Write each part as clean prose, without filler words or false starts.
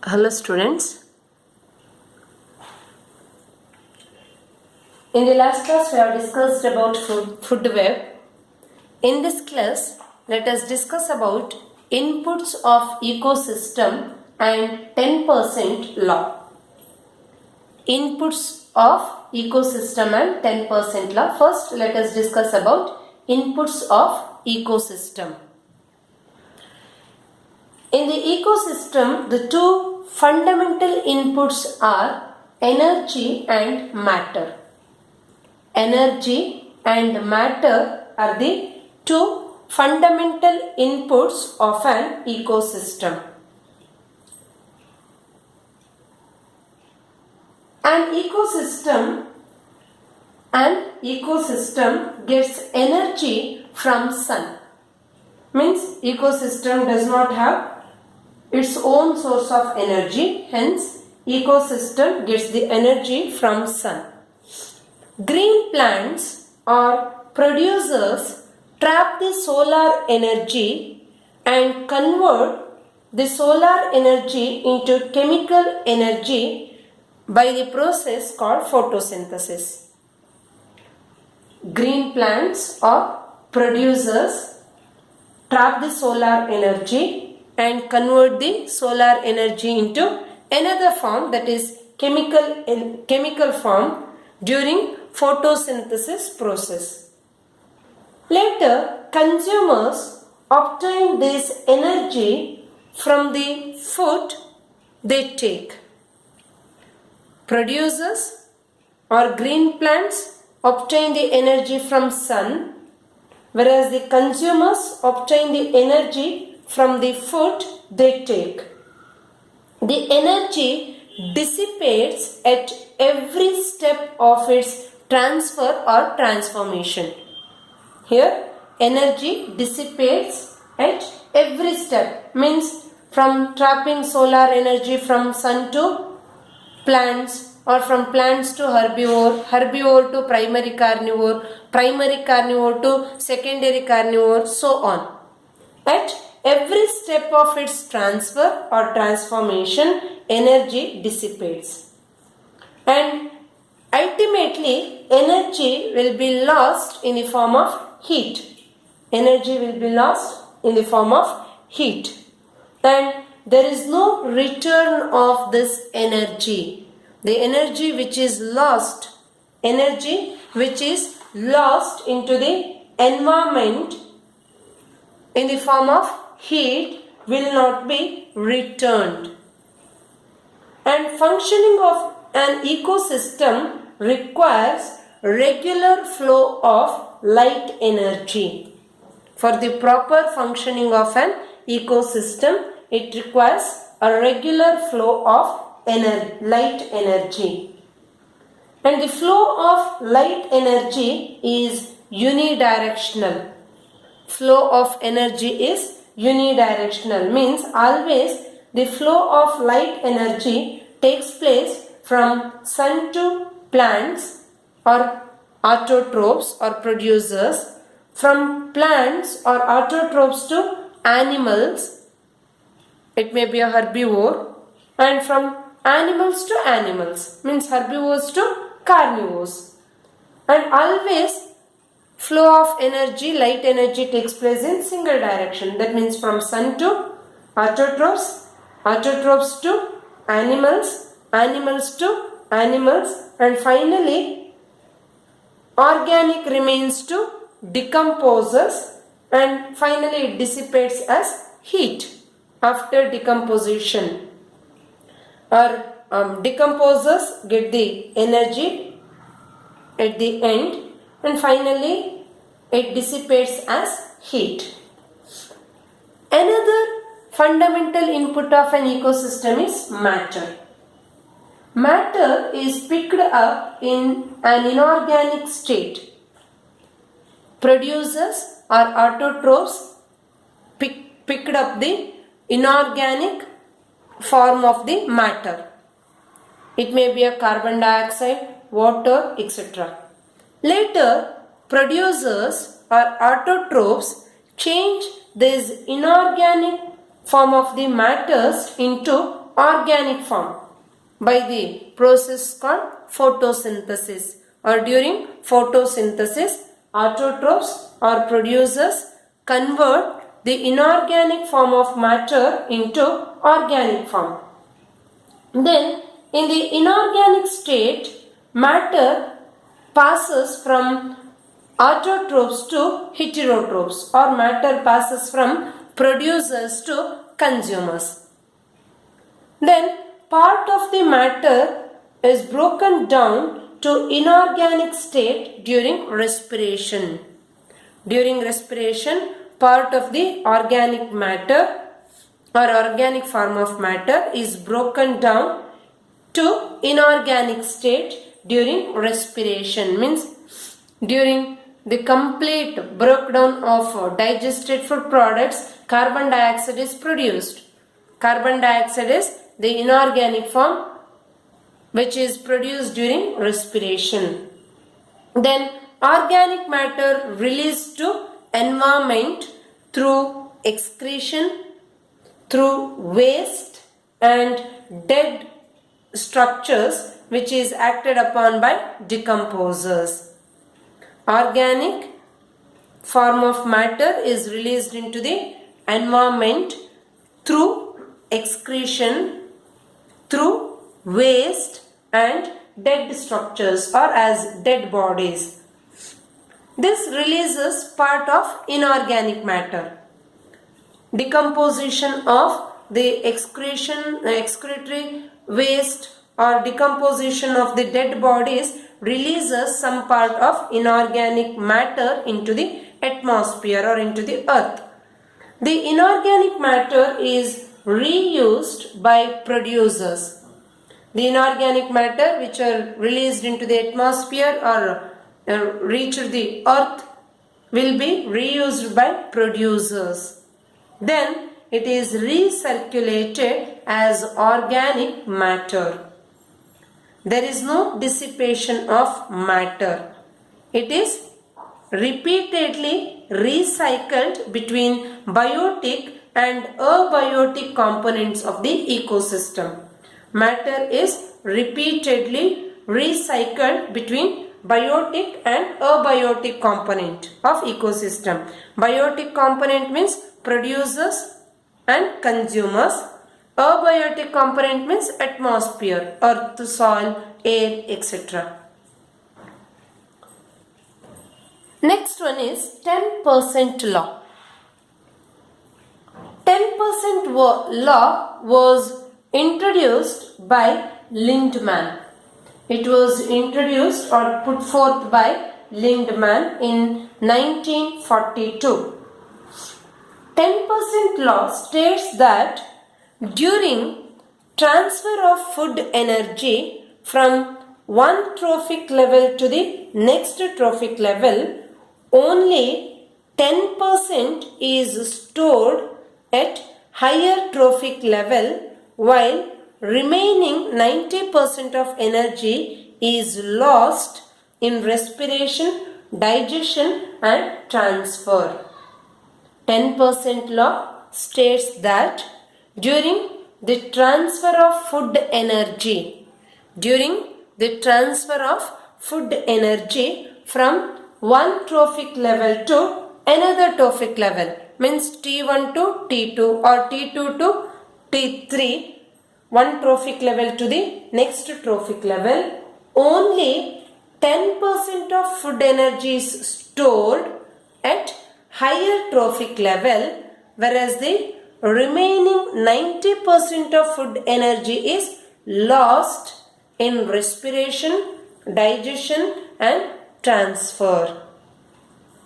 Hello students. In the last class we have discussed about food web. In this class let us discuss about inputs of ecosystem and 10% law. Inputs of ecosystem and 10% law. First let us discuss about inputs of ecosystem. In the ecosystem, the two fundamental inputs are energy and matter. Energy and matter are the two fundamental inputs of an ecosystem. An ecosystem gets energy from sun. Means ecosystem does not have its own source of energy, hence ecosystem gets the energy from sun. Green plants or producers trap the solar energy and convert the solar energy into chemical energy by the process called photosynthesis. Green plants or producers trap the solar energy and convert the solar energy into another form, that is chemical form, during photosynthesis process. Later, consumers obtain this energy from the food they take. Producers or green plants obtain the energy from sun, whereas the consumers obtain the energy from the food they take. The energy dissipates at every step of its transfer or transformation. Here, energy dissipates at every step, means from trapping solar energy from sun to plants, or from plants to herbivore to primary carnivore to secondary carnivore, so on. At every step of its transfer or transformation, energy dissipates. And ultimately, energy will be lost in the form of heat. Energy will be lost in the form of heat. And there is no return of this energy. The energy which is lost into the environment in the form of heat will not be returned. And functioning of an ecosystem requires regular flow of light energy. For the proper functioning of an ecosystem, it requires a regular flow of light energy. And the flow of light energy is unidirectional. Flow of energy is unidirectional, means always the flow of light energy takes place from sun to plants or autotrophs or producers, from plants or autotrophs to animals, it may be a herbivore, and from animals to animals, means herbivores to carnivores. And always flow of energy, light energy, takes place in single direction. That means from sun to autotrophs, autotrophs to animals, animals to animals, and finally organic remains to decomposes, and finally it dissipates as heat after decomposition. Or decomposers get the energy at the end, and finally it dissipates as heat. Another fundamental input of an ecosystem is matter. Matter is picked up in an inorganic state. Producers or autotrophs picked up the inorganic form of the matter. It may be a carbon dioxide, water, etc. Later, producers or autotrophs change this inorganic form of the matters into organic form by the process called photosynthesis, or during photosynthesis autotrophs or producers convert the inorganic form of matter into organic form. Then in the inorganic state, matter passes from autotrophs to heterotrophs, or matter passes from producers to consumers. Then part of the matter is broken down to inorganic state during respiration. During respiration, part of the organic matter or organic form of matter is broken down to inorganic state during respiration. Means during the complete breakdown of digested food products, carbon dioxide is produced. Carbon dioxide is the inorganic form which is produced during respiration. Then organic matter released to environment through excretion, through waste and dead structures which is acted upon by decomposers. Organic form of matter is released into the environment through excretion, through waste and dead structures or as dead bodies. This releases part of inorganic matter. Decomposition of the excretory waste or decomposition of the dead bodies releases some part of inorganic matter into the atmosphere or into the earth. The inorganic matter is reused by producers. The inorganic matter which are released into the atmosphere or reach the earth will be reused by producers. Then it is recirculated as organic matter. There is no dissipation of matter. It is repeatedly recycled between biotic and abiotic components of the ecosystem. Matter is repeatedly recycled between biotic and abiotic component of ecosystem. Biotic component means producers and consumers. Abiotic component means atmosphere, earth, soil, air, etc. Next one is 10% law. 10% law was introduced by Lindemann. It was introduced or put forth by Lindemann in 1942. 10% law states that during transfer of food energy from one trophic level to the next trophic level, only 10% is stored at higher trophic level, while remaining 90% of energy is lost in respiration, digestion and transfer. 10% law states that during the transfer of food energy, from one trophic level to another trophic level, means T1 to T2 or T2 to T3, one trophic level to the next trophic level, only 10% of food energy is stored at higher trophic level, whereas the remaining 90% of food energy is lost in respiration, digestion and transfer.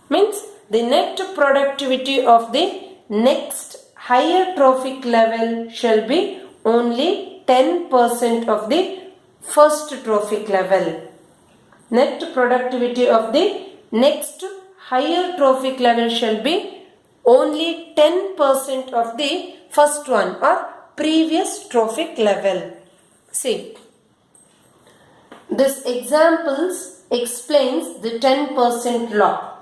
Means the net productivity of the next higher trophic level shall be only 10% of the first trophic level. Net productivity of the next higher trophic level shall be only 10% of the first one or previous trophic level. See, this examples explains the 10% law.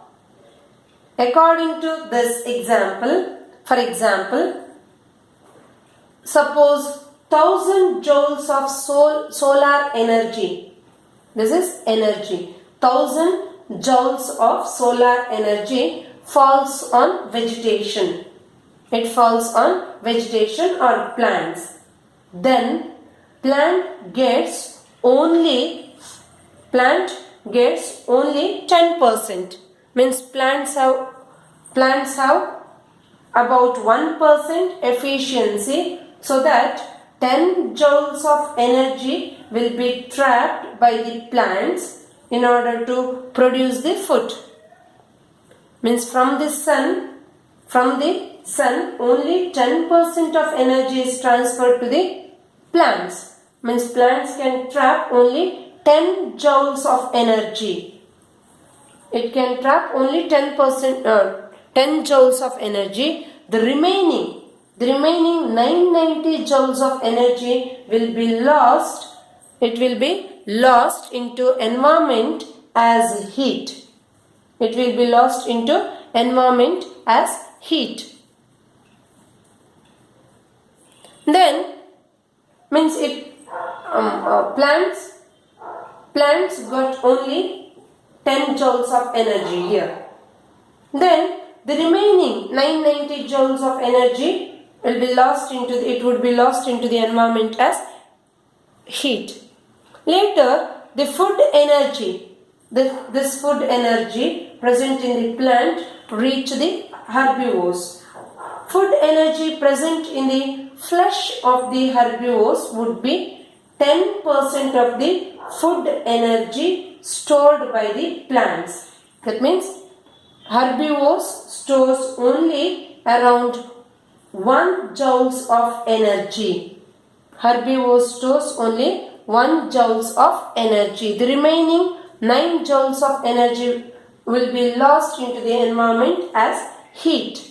According to this example, for example, suppose 1000 joules of solar energy. This is energy. 1000 joules of solar energy falls on vegetation. It falls on vegetation or plants. Then plant gets only 10%. Means plants have about 1% efficiency, so that 10 joules of energy will be trapped by the plants in order to produce the food. Means from the sun only 10% of energy is transferred to the plants. Means plants can trap only 10 joules of energy. It can trap only 10 joules of energy. The remaining 990 joules of energy will be lost. It will be lost into environment as heat. It will be lost into environment as heat. Then means plants got only 10 joules of energy here. Then the remaining 990 joules of energy would be lost into the environment as heat. Later, the food energy, this food energy present in the plant reach the herbivores. Food energy present in the flesh of the herbivores would be 10% of the food energy stored by the plants. That means herbivores stores only around 1 joules of energy. Herbivores stores only 1 joules of energy. The remaining 9 joules of energy will be lost into the environment as heat.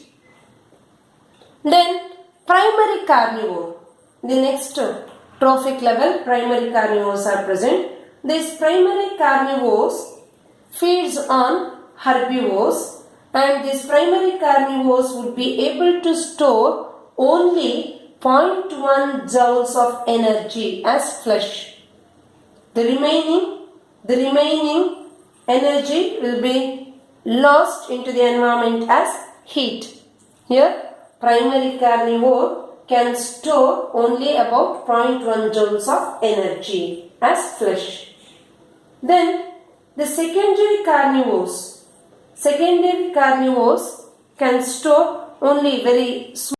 Then primary carnivore. The next trophic level, primary carnivores are present. These primary carnivores feeds on herbivores, and these primary carnivores would be able to store only 0.1 joules of energy as flesh. The remaining energy will be lost into the environment as heat. Here primary carnivore can store only about 0.1 joules of energy as flesh. Then the secondary carnivores can store only very small